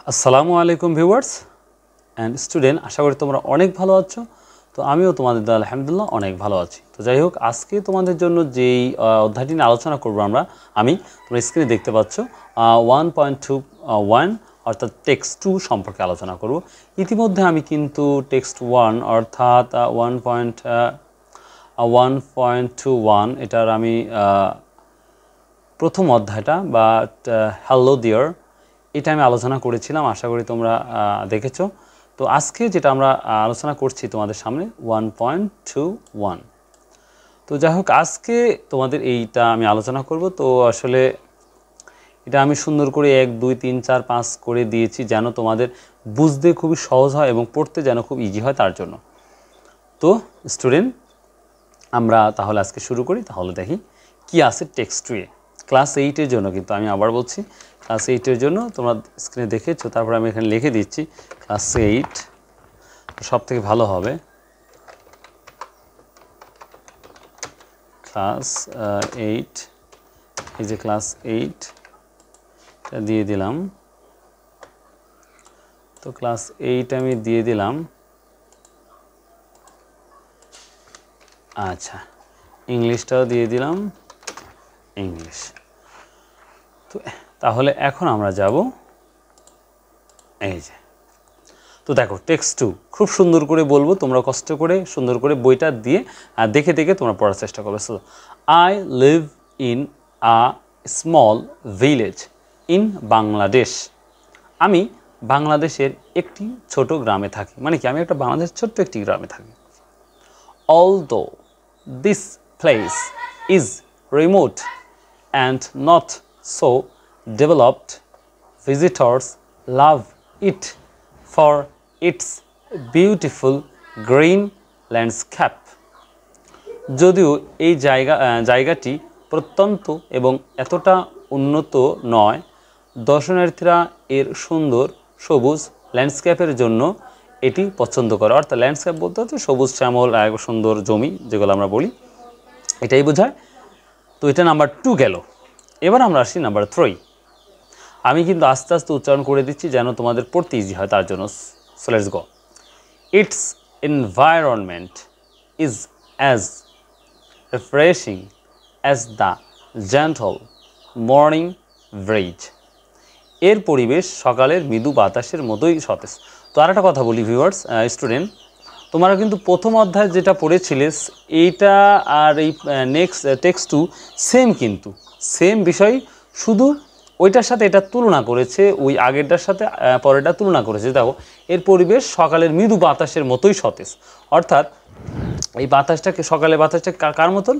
আসসালামু আলাইকুম viewers and student, আশা করি তোমরা অনেক ভালো আছো। তো আমিও তোমাদের দ্বারা আলহামদুলিল্লাহ অনেক ভালো আছি। তো যাই হোক, আজকে তোমাদের জন্য যেই অধ্যায়টি নিয়ে আলোচনা করবো আমি তোমরা স্ক্রিনে দেখতে পাচ্ছ 1.21 অর্থাৎ টেক্সট 2 সম্পর্কে আলোচনা করব। ইতিমধ্যে আমি কিন্তু টেক্সট 1 অর্থাৎ 1.21 এটার আমি প্রথম অধ্যায়টা বা হ্যালো ডিয়ার এটা আমি আলোচনা করেছিলাম, আশা করি তোমরা দেখেছো। তো আজকে যেটা আমরা আলোচনা করছি তোমাদের সামনে 1.21। তো যাই হোক, আজকে তোমাদের এইটা আমি আলোচনা করব। তো আসলে এটা আমি সুন্দর করে 1 2 3 4 5 করে দিয়েছি যেন তোমাদের বুঝতে খুবই সহজ হয় এবং পড়তে যেন খুব ইজি হয় তার জন্য। তো স্টুডেন্ট, আমরা তাহলে আজকে শুরু করি। তাহলে দেখি কি আছে টেক্সট 2 এ ক্লাস 8 এর জন্য। কিন্তু আমি আবার বলছি, ক্লাস 8 এর জন্য তোমরা স্ক্রিনে দেখেছো, তারপর আমি এখানে লিখে দিচ্ছি ক্লাস 8 সব থেকে ভালো হবে। ক্লাস 8, এই যে ক্লাস 8 এটা দিয়ে দিলাম। তো ক্লাস 8 আমি দিয়ে দিলাম। আচ্ছা, ইংলিশটাও দিয়ে দিলাম, ইংলিশ। তো তাহলে এখন আমরা যাব এই যে। তো দেখো টেক্সট 2 খুব সুন্দর করে বলবো, তোমরা কষ্ট করে সুন্দর করে বইটা দিয়ে দেখে দেখে তোমরা পড়ার চেষ্টা করবে। So I live in a small village in Bangladesh. আমি বাংলাদেশের একটি ছোট গ্রামে থাকি। মানে কি, আমি একটা বাংলাদেশের ছোট্ট একটি গ্রামে থাকি। Although this place is remote and not so developed, visitors love it for its beautiful green landscape. যদিও এই জায়গাটি প্রত্যন্ত এবং এতটা উন্নত নয়, দর্শনার্থীরা এর সুন্দর সবুজ ল্যান্ডস্কেপের জন্য এটি পছন্দ করে। অর্থাৎ ল্যান্ডস্কেপ বলতে হচ্ছে সবুজ শ্যামল সুন্দর জমি, যেগুলো আমরা বলি, এটাই বোঝায়। তো এটা নাম্বার 2 গেল। এবার আমরা আসি নাম্বার 3। আমি কিন্তু আস্তে আস্তে উচ্চারণ করে দিচ্ছি যেন তোমাদের পড়তে ইজি হয় তার জন্য। So let's go. It's environment is as refreshing as the gentle morning bridge. এর পরিবেশ সকালের মৃদু বাতাসের মতোই সতেজ। তো আর একটা কথা বলি ভিউয়ার্স, স্টুডেন্ট, তোমরা কিন্তু প্রথম অধ্যায় যেটা পড়েছিলে এইটা আর এই নেক্সট টেক্সট 2 সেম, কিন্তু সেম বিষয়, শুধু ওইটার সাথে এটা তুলনা করেছে, ওই আগেরটার সাথে পরেরটা তুলনা করেছে। দেখো, এর পরিবেশ সকালের মৃদু বাতাসের মতোই সতেজ। অর্থাৎ এই বাতাসটাকে, সকালের বাতাসটা কার মতন?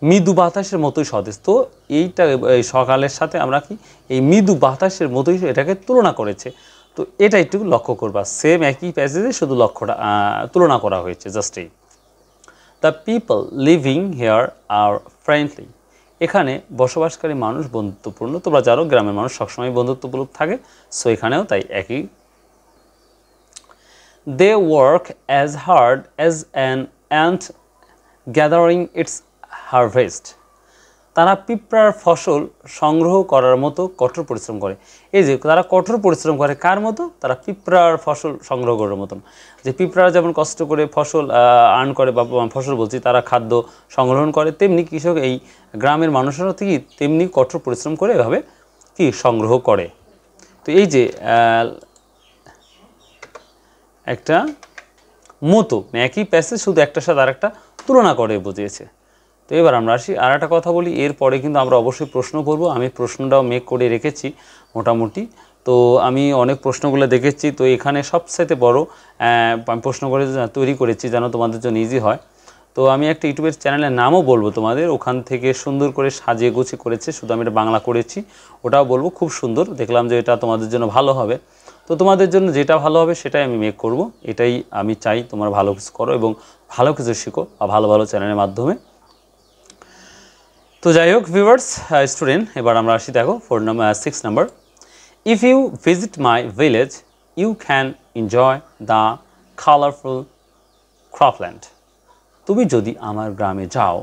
মৃদু বাতাসের মতোই সতেজ। তো এইটা এই সকালের সাথে আমরা কি এই মৃদু বাতাসের মতোই এটাকে তুলনা করেছে। তো এটা একটু লক্ষ্য করবা, সেম একই প্যাসেজে শুধু লক্ষ্যটা তুলনা করা হয়েছে জাস্ট এই। The people living here are friendly. এখানে বসবাসকারী মানুষ বন্ধুত্বপূর্ণ। তোমরা জানো গ্রামের মানুষ সবসময় বন্ধুত্বপূর্ণ থাকে, সো এখানেও তাই একই। They work as hard as an ant gathering its harvest. তারা পিঁপড়ার ফসল সংগ্রহ করার মতো কঠোর পরিশ্রম করে। এই যে তারা কঠোর পরিশ্রম করে কার মতো? তারা পিঁপড়ার ফসল সংগ্রহ করার মতন। যে পিঁপড়ারা যেমন কষ্ট করে ফসল আর্ন করে বা ফসল বলছি, তারা খাদ্য সংগ্রহণ করে, তেমনি কৃষক এই গ্রামের মানুষেরও কি তেমনি কঠোর পরিশ্রম করে এভাবে কি সংগ্রহ করে। তো এই যে একটা মতো একই প্যাসেজ, শুধু একটার সাথে আর একটা তুলনা করে বুঝিয়েছে। তো এবার আমরা আসি আর একটা কথা বলি, এরপরে কিন্তু আমরা অবশ্যই প্রশ্ন করব। আমি প্রশ্নটাও মেক করে রেখেছি মোটামুটি। তো আমি অনেক প্রশ্নগুলো দেখেছি, তো এখানে সবচেয়ে বড় আমি প্রশ্ন করে তৈরি করেছি যেন তোমাদের জন্য ইজি হয়। তো আমি একটা ইউটিউবের চ্যানেলের নামও বলবো তোমাদের, ওখান থেকে সুন্দর করে সাজিয়ে গুছিয়ে করেছে, শুধু আমি এটা বাংলা করেছি, ওটাও বলবো। খুব সুন্দর, দেখলাম যে এটা তোমাদের জন্য ভালো হবে। তো তোমাদের জন্য যেটা ভালো হবে সেটাই আমি মেক করব, এটাই আমি চাই তোমরা ভালো কিছু করো এবং ভালো কিছু শিখো বা ভালো ভালো চ্যানেলের মাধ্যমে। তো যাই হোক ভিউয়ার্স, স্টুডেন্ট, এবার আমরা আসি। দেখো 6 number. If you visit my village you can enjoy the colourful cropland. তুমি যদি আমার গ্রামে যাও,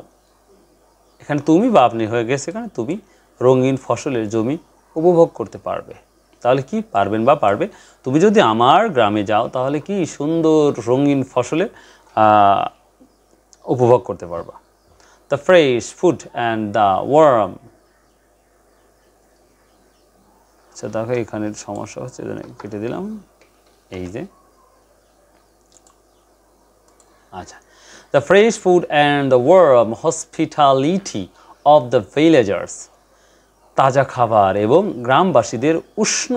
এখানে তুমি বা আপনি হয়ে গেছে, এখানে তুমি রঙিন ফসলের জমি উপভোগ করতে পারবে। তাহলে কি পারবেন বা পারবে? তুমি যদি আমার গ্রামে যাও তাহলে কি সুন্দর রঙিন ফসলের উপভোগ করতে পারবা। The fresh food and the warm. আচ্ছা দেখো এখানে সমস্যা হচ্ছে, কেটে দিলাম। এই যে আচ্ছা, the fresh food and the warm hospitality of the villagers. তাজা খাবার এবং গ্রামবাসীদের উষ্ণ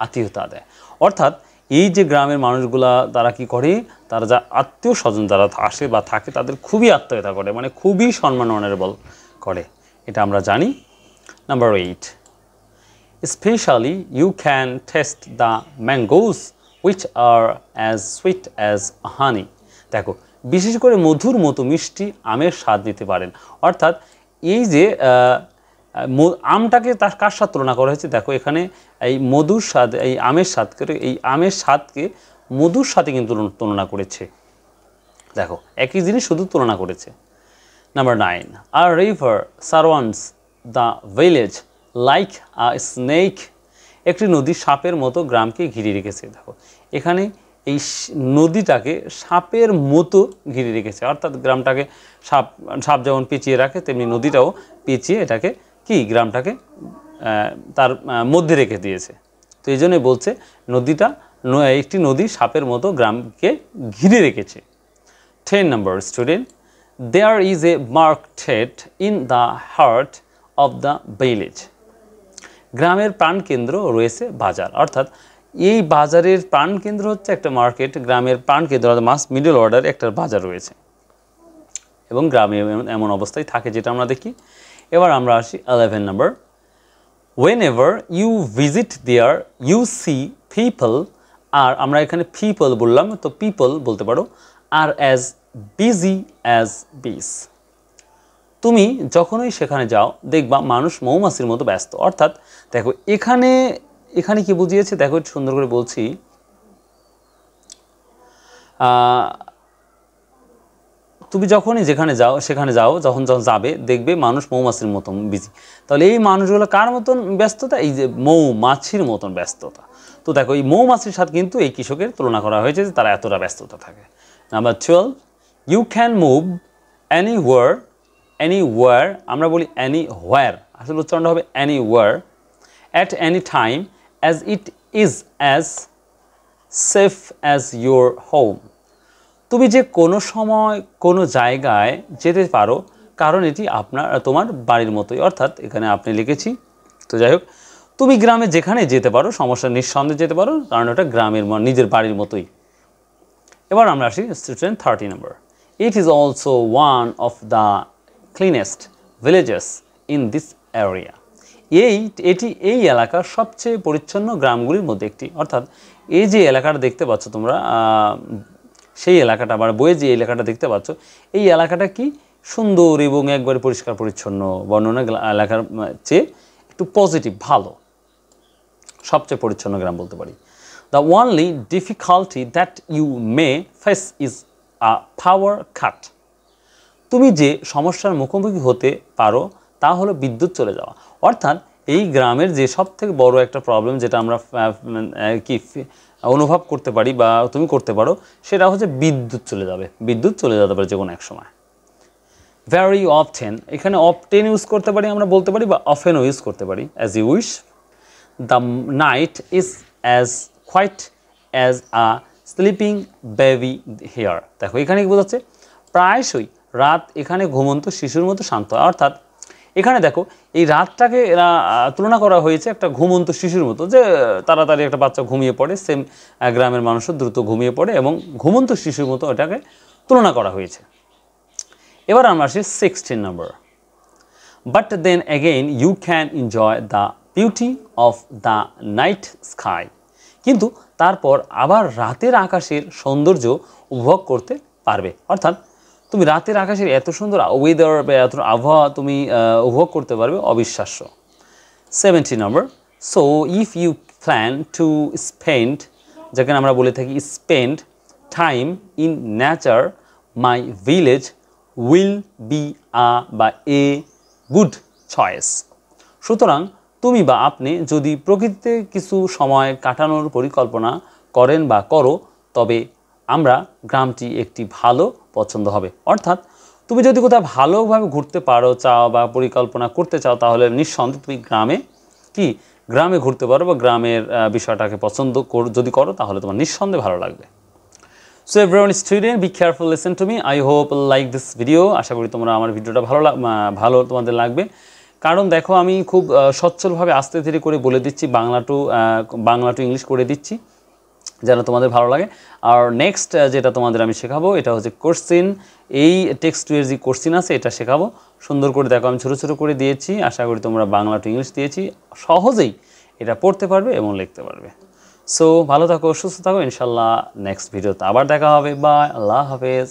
আতিথ্যতা দেয়। অর্থাৎ এই যে গ্রামের মানুষগুলা তারা কি করে, তারা যা আত্মীয় স্বজন যারা আসে বা থাকে তাদের খুবই আত্মীয়তা করে, মানে খুবই সম্মান অনারেবল করে, এটা আমরা জানি। Number 8, specially you can taste the mangoes which are as sweet as honey. দেখো বিশেষ করে মধুর মতো মিষ্টি আমের স্বাদ নিতে পারেন। অর্থাৎ এই যে আমটাকে তার কার সাথে তুলনা করা হয়েছে, দেখো এখানে এই মধুর স্বাদ, এই আমের স্বাদকে, এই আমের স্বাদকে মধুর সাথে কিন্তু তুলনা করেছে। দেখো একই জিনিস শুধু তুলনা করেছে। Number 9, a river surrounds the village like a snake. একটি নদী সাপের মতো গ্রামকে ঘিরে রেখেছে। দেখো এখানে এই নদীটাকে সাপের মতো ঘিরে রেখেছে, অর্থাৎ গ্রামটাকে সাপ যেমন পেঁচিয়ে রাখে তেমনি নদীটাও পেঁচিয়ে এটাকে কি গ্রামটাকে তার মধ্যে রেখে দিয়েছে। তো এই জন্যই বলছে নদীটা, একটি নদী সাপের মতো গ্রামকে ঘিরে রেখেছে। 10 number student, there is a market in the heart of the village. গ্রামের প্রাণকেন্দ্র রয়েছে বাজার। অর্থাৎ এই বাজারের প্রাণকেন্দ্র হচ্ছে একটা মার্কেট, গ্রামের প্রাণকেন্দ্র মাস মিডল অর্ডার একটা বাজার রয়েছে এবং গ্রামে এমন অবস্থায় থাকে যেটা আমরা দেখি। এবার আমরা আসি 11 নম্বর, whenever you visit there you see people, আর আমরা এখানে people বললাম, তো people বলতে পারো, are as busy as bees। তুমি যখনই সেখানে যাও দেখবা মানুষ মৌমাছির মতো ব্যস্ত। অর্থাৎ দেখো এখানে কি বুঝিয়েছে, দেখো সুন্দর করে বলছি, তুমি যখনই সেখানে যাও যখন যাবে দেখবে মানুষ মৌমাছির মতন বিজি। তাহলে এই মানুষগুলো কার মতন ব্যস্ততা, এই যে মৌমাছির মতন ব্যস্ততা। তো দেখো এই মৌমাছির সাথে কিন্তু এই কৃষকের তুলনা করা হয়েছে যে তারা এতটা ব্যস্ততা থাকে। Number 12, you can move anywhere, আমরা বলি এনিওয়ার, আসলে উচ্চারণটা হবে anywhere, at any time as it is as safe as your home. তুমি যে কোনো সময় কোনো জায়গায় যেতে পারো কারণ এটি তোমার বাড়ির মতোই। অর্থাৎ এখানে আপনি লিখেছি, তো যাই হোক তুমি গ্রামে যেখানে যেতে পারো, সমস্যা নিঃসন্দেহে যেতে পারো, কারণ ওটা গ্রামের নিজের বাড়ির মতোই। এবার আমরা আসি student 30 number, it is also one of the cleanest villages in this area. এটি এই এলাকার সবচেয়ে পরিচ্ছন্ন গ্রামগুলির মধ্যে একটি। অর্থাৎ এই যে এলাকাটা দেখতে পাচ্ছ তোমরা, সেই এলাকাটা আবার বইয়ে যে এলাকাটা দেখতে পাচ্ছ, এই এলাকাটা কি সুন্দর এবং একবারে পরিষ্কার পরিচ্ছন্ন, বর্ণনা এলাকার চেয়ে একটু পজিটিভ, ভালো, সবচেয়ে পরিচ্ছন্ন গ্রাম বলতে পারি। The only difficulty that you may face is a power cut. তুমি যে সমস্যার মুখোমুখি হতে পারো তা হলো বিদ্যুৎ চলে যাওয়া। অর্থাৎ এই গ্রামের যে সব থেকে বড় একটা প্রবলেম যেটা আমরা কি অনুভব করতে পারি বা তুমি করতে পারো, সেটা হচ্ছে বিদ্যুৎ চলে যাবে। বিদ্যুৎ চলে যেতে পারে যে কোনো এক সময়। ভেরি অফটেন, এখানে অফটেন ইউজ করতে পারি, আমরা বলতে পারি, বা অফেনও ইউজ করতে পারি, as you wish. The night is as quiet as a sleeping baby here. দেখো এখানে কি বোঝাচ্ছে, প্রায়শই রাত এখানে ঘুমন্ত শিশুর মতো শান্ত হয়। অর্থাৎ এখানে দেখো এই রাতটাকে এরা তুলনা করা হয়েছে একটা ঘুমন্ত শিশুর মতো, যে তাড়াতাড়ি একটা বাচ্চা ঘুমিয়ে পড়ে, সেম গ্রামের মানুষও দ্রুত ঘুমিয়ে পড়ে এবং ঘুমন্ত শিশুর মতো এটাকে তুলনা করা হয়েছে। এবার আমরা আসি 16 number, but then again you can enjoy the beauty of the night sky. কিন্তু তারপর আবার রাতের আকাশের সৌন্দর্য উপভোগ করতে পারবে। অর্থাৎ তুমি রাতের আকাশের এত সুন্দর ওয়েদার বা এত আবহাওয়া তুমি উপভোগ করতে পারবে, অবিশ্বাস্য। 17 number, so if you plan to spend, যেখানে আমরা বলে থাকি spend time in nature, my village will be a good choice. সুতরাং তুমি বা আপনি যদি প্রকৃতিতে কিছু সময় কাটানোর পরিকল্পনা করেন বা করো, তবে আমরা গ্রামটি একটি ভালো পছন্দ হবে। অর্থাৎ তুমি যদি কোথাও ভালোভাবে ঘুরতে পারো চাও বা পরিকল্পনা করতে চাও, তাহলে নিঃসন্দেহে তুমি গ্রামে ঘুরতে পারো বা গ্রামের বিষয়টাকে পছন্দ যদি করো, তাহলে তোমার নিঃসন্দেহে ভালো লাগবে। So everyone student, be careful, listen to me. I hope like this video. আশা করি তোমরা আমার ভিডিওটা ভালো তোমাদের লাগবে। কারণ দেখো, আমি খুব সচ্ছলভাবে আস্তে ধীরে করে বলে দিচ্ছি, বাংলা টু ইংলিশ করে দিচ্ছি, যেন তোমাদের ভালো লাগে। আর নেক্সট যেটা তোমাদের আমি শেখাবো, এটা হচ্ছে কোশ্চিন। এই টেক্সট টু এর যে কোশ্চিন আছে, এটা শেখাবো সুন্দর করে। দেখো, আমি ছোটো ছোটো করে দিয়েছি। আশা করি তোমরা বাংলা টু ইংলিশ দিয়েছি, সহজেই এটা পড়তে পারবে এবং লিখতে পারবে। সো ভালো থাকো, সুস্থ থাকো, ইনশাল্লাহ নেক্সট ভিডিওতে আবার দেখা হবে। বাই, আল্লাহ হাফেজ।